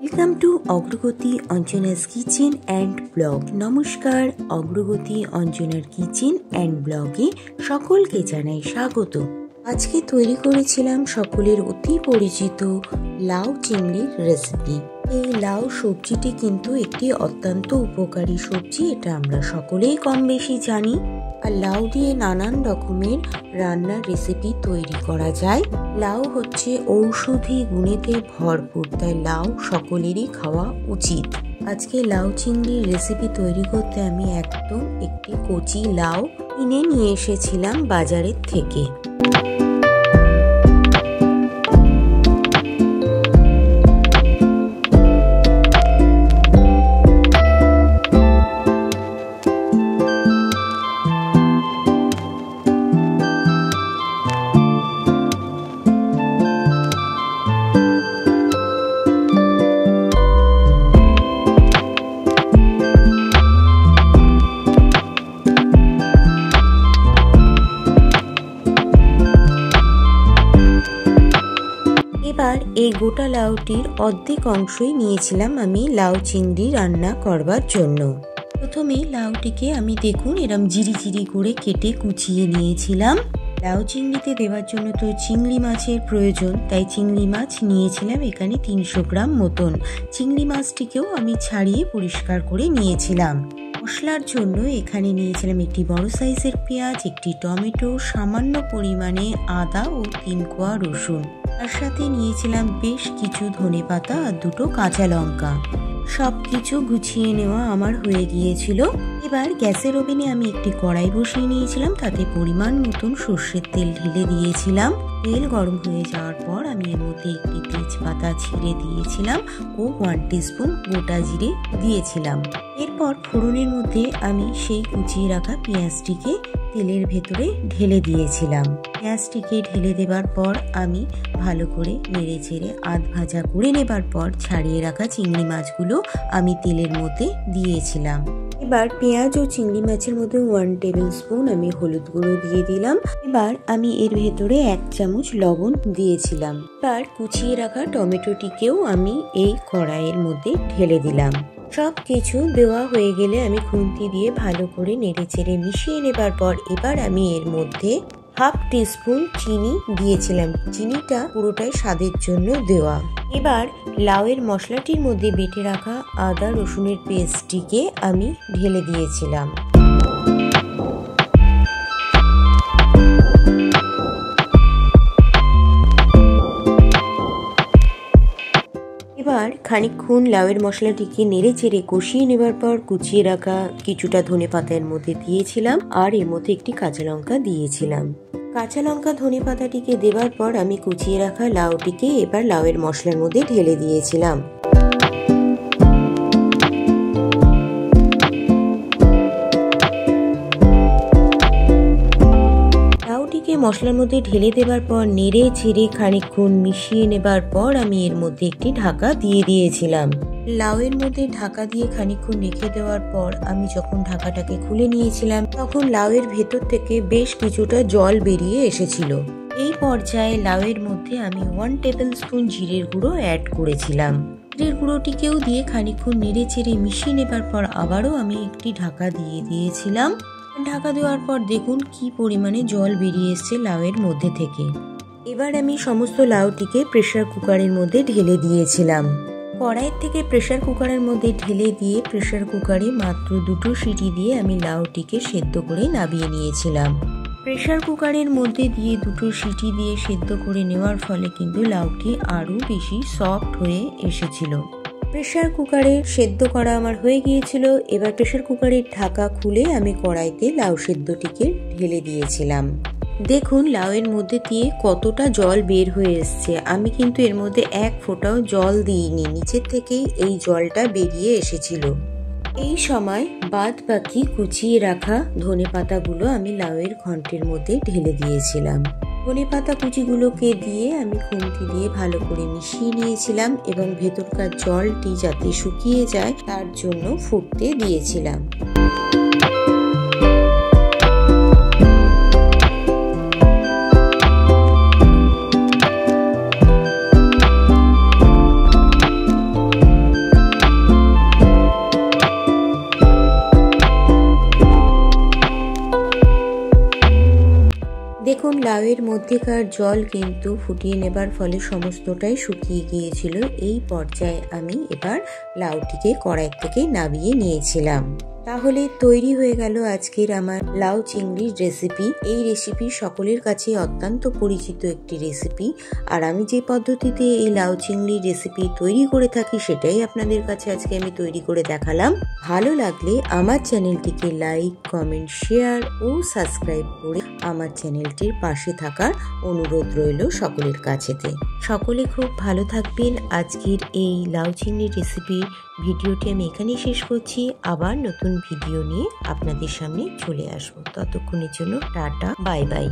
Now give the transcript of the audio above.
Welcome to অগ্রগতি Anjana's kitchen and blog. নমস্কার, অগ্রগতি অঞ্জনার কিচেন অ্যান্ড ব্লগে সকলকে জানাই স্বাগত। আজকে তৈরি করেছিলাম সকলের অতি পরিচিত লাউ চিংড়ির রেসিপি। এই লাউ সবজিটি কিন্তু একটি অত্যন্ত উপকারী সবজি, এটা আমরা সকলেই কম বেশি জানি। আর লাউ দিয়ে নানান রকমের রান্নার রেসিপি তৈরি করা যায়। লাউ হচ্ছে ঔষধি গুণেতে ভরপুর, তাই লাউ সকলেরই খাওয়া উচিত। আজকে লাউ চিংড়ির রেসিপি তৈরি করতে আমি একদম একটি কচি লাউ কিনে নিয়ে এসেছিলাম বাজারের থেকে। এবার এই গোটা লাউটির অর্ধেক অংশই নিয়েছিলাম আমি লাউ চিংড়ি রান্না করবার জন্য। প্রথমে লাউটিকে আমি দেখুন এরম জিরি জিরি করে কেটে কুচিয়ে নিয়েছিলাম। লাউ চিংড়িতে দেওয়ার জন্য তো চিংড়ি মাছের প্রয়োজন, তাই চিংড়ি মাছ নিয়েছিলাম এখানে 300 গ্রাম মতন। চিংড়ি মাছটিকেও আমি ছাড়িয়ে পরিষ্কার করে নিয়েছিলাম। মশলার জন্য এখানে নিয়েছিলাম একটি বড় সাইজের পেঁয়াজ, একটি টমেটো, সামান্য পরিমাণে আদা ও 3 কোয়া রসুন। তার সাথে নিয়েছিলাম বেশ কিছু ধনেপাতা আর 2টো কাঁচা লঙ্কা। সবকিছু গুছিয়ে নেওয়া আমার হয়ে গিয়েছিল। এবার গ্যাসের ওভেনে আমি একটি কড়াই বসিয়ে নিয়েছিলাম, তাতে পরিমাণ মতন সর্ষের তেল ঢেলে দিয়েছিলাম। তেল গরম হয়ে যাওয়ার পর আমি এর মধ্যে একটি তেজপাতা ছিঁড়ে দিয়েছিলাম ও 1 টিস্পুন গোটা জিরে দিয়েছিলাম। এরপর ফোড়নের মধ্যে আমি সেই কুচিয়ে রাখা পেঁয়াজটিকে তেলের ভেতরে ঢেলে দিয়েছিলাম। পেঁয়াজটিকে ঢেলে দেবার পর আমি ভালো করে নেড়ে চেড়ে আধ ভাজা করে নেবার পর ছাড়িয়ে রাখা চিংড়ি মাছগুলো আমি তেলের মধ্যে দিয়েছিলাম। এবার পেঁয়াজ ও চিংড়ি মাছের মধ্যে 1 টেবিল স্পুন আমি হলুদ গুঁড়ো দিয়ে দিলাম। এবার আমি এর ভেতরে 1 চামচ লবণ দিয়েছিলাম। এবার কুচিয়ে রাখা টমেটোটিকেও আমি এই কড়াইয়ের মধ্যে ঢেলে দিলাম। সব কিছু দেওয়া হয়ে গেলে আমি খুন্তি দিয়ে ভালো করে নেড়ে চেড়ে মিশিয়ে নেবার পর এবার আমি এর মধ্যে 1/2 টিস্পুন চিনি দিয়েছিলাম। চিনিটা পুরোটাই স্বাদের জন্য দেওয়া। এবার লাউয়ের মশলাটির মধ্যে বেটে রাখা আদা রসুনের পেস্টটিকে আমি ঢেলে দিয়েছিলাম। এবার খানিকক্ষণ লাউয়ের মশলাটিকে নেড়ে চেড়ে কষিয়ে নেবার পর কুচিয়ে রাখা কিছুটা ধনেপাতার মধ্যে দিয়েছিলাম আর এর মধ্যে একটি কাঁচা লঙ্কা দিয়েছিলাম। কাঁচা লঙ্কা ধনেপাতাটিকে দেবার পর আমি কুচিয়ে রাখা লাউটিকে এবার লাউয়ের মশলার মধ্যে ঢেলে দিয়েছিলাম। মশলার মধ্যে ঢেলে দেবার পর নেড়ে ছেড়ে খানিকক্ষণ মিশিয়ে নেবার পর আমি এর মধ্যে একটি ঢাকা দিয়ে দিয়েছিলাম। লাউয়ের মধ্যে ঢাকা দিয়ে খানিকক্ষণ রেখে দেওয়ার পর আমি যখন ঢাকাটাকে খুলে নিয়েছিলাম তখন লাউয়ের ভেতর থেকে বেশ কিছুটা জল বেরিয়ে এসেছিল। এই পর্যায়ে লাউয়ের মধ্যে আমি 1 টেবিল স্পুন জিরের গুঁড়ো অ্যাড করেছিলাম। জিরের গুঁড়োটিকেও দিয়ে খানিকক্ষণ নেড়ে চেড়ে মিশিয়ে নেবার পর আবারও আমি একটি ঢাকা দিয়ে দিয়েছিলাম। ঢাকা দেওয়ার পর দেখুন কি পরিমাণে জল বেরিয়ে এসছে লাউয়ের মধ্যে থেকে। এবার আমি সমস্ত লাউটিকে প্রেসার কুকারের মধ্যে ঢেলে দিয়েছিলাম। কড়াইয়ের থেকে প্রেসার কুকারের মধ্যে ঢেলে দিয়ে প্রেসার কুকারে মাত্র 2টো সিটি দিয়ে আমি লাউটিকে সেদ্ধ করে নামিয়ে নিয়েছিলাম। প্রেসার কুকারের মধ্যে দিয়ে 2টো সিটি দিয়ে সেদ্ধ করে নেওয়ার ফলে কিন্তু লাউটি আরও বেশি সফট হয়ে এসেছিল। প্রেসার কুকারে সেদ্ধ করা আমার হয়ে গিয়েছিল। এবার প্রেসার কুকারের ঢাকা খুলে আমি কড়াইতে লাউ সেদ্ধটিকে ঢেলে দিয়েছিলাম। দেখুন লাউয়ের মধ্যে দিয়ে কতটা জল বের হয়ে এসছে। আমি কিন্তু এর মধ্যে 1 ফোঁটাও জল দিইনি, নিচের থেকেই এই জলটা বেরিয়ে এসেছিল। এই সময় বাদ বাকি কুচিয়ে রাখা ধনেপাতাগুলো আমি লাউয়ের ঘন্টের মধ্যে ঢেলে দিয়েছিলাম। ধনেপাতা কুচিগুলোকে দিয়ে আমি খুন্তি দিয়ে ভালো করে মিশিয়ে নিয়েছিলাম এবং ভেতরকার জলটি যাতে শুকিয়ে যায় তার জন্য ফুটতে দিয়েছিলাম। লাউয়ের মধ্যেকার জল কিন্তু ফুটিয়ে নেবার ফলে সমস্তটাই শুকিয়ে গিয়েছিল। এই পর্যায়ে আমি এবার লাউটিকে কড়াই থেকে নামিয়ে নিয়েছিলাম। তাহলে তৈরি হয়ে গেল আজকের আমার লাউ চিংড়ির রেসিপি। এই রেসিপি সকলের কাছে অত্যন্ত পরিচিত একটি রেসিপি, আর আমি যে পদ্ধতিতে এই লাউ চিংড়ির রেসিপি তৈরি করে থাকি সেটাই আপনাদের কাছে আজকে আমি তৈরি করে দেখালাম। ভালো লাগলে আমার চ্যানেলটিকে লাইক, কমেন্ট, শেয়ার ও সাবস্ক্রাইব করে আমার চ্যানেলটির পাশে থাকার অনুরোধ রইল সকলের কাছেতে। সকলে খুব ভালো থাকবেন। আজকের এই লাউ চিংড়ির রেসিপির ভিডিওটি আমি এখানেই শেষ করছি। আবার নতুন ভিডিও নিয়ে আপনাদের সামনে চলে আসবো। ততক্ষণের জন্য টাটা, বাই বাই।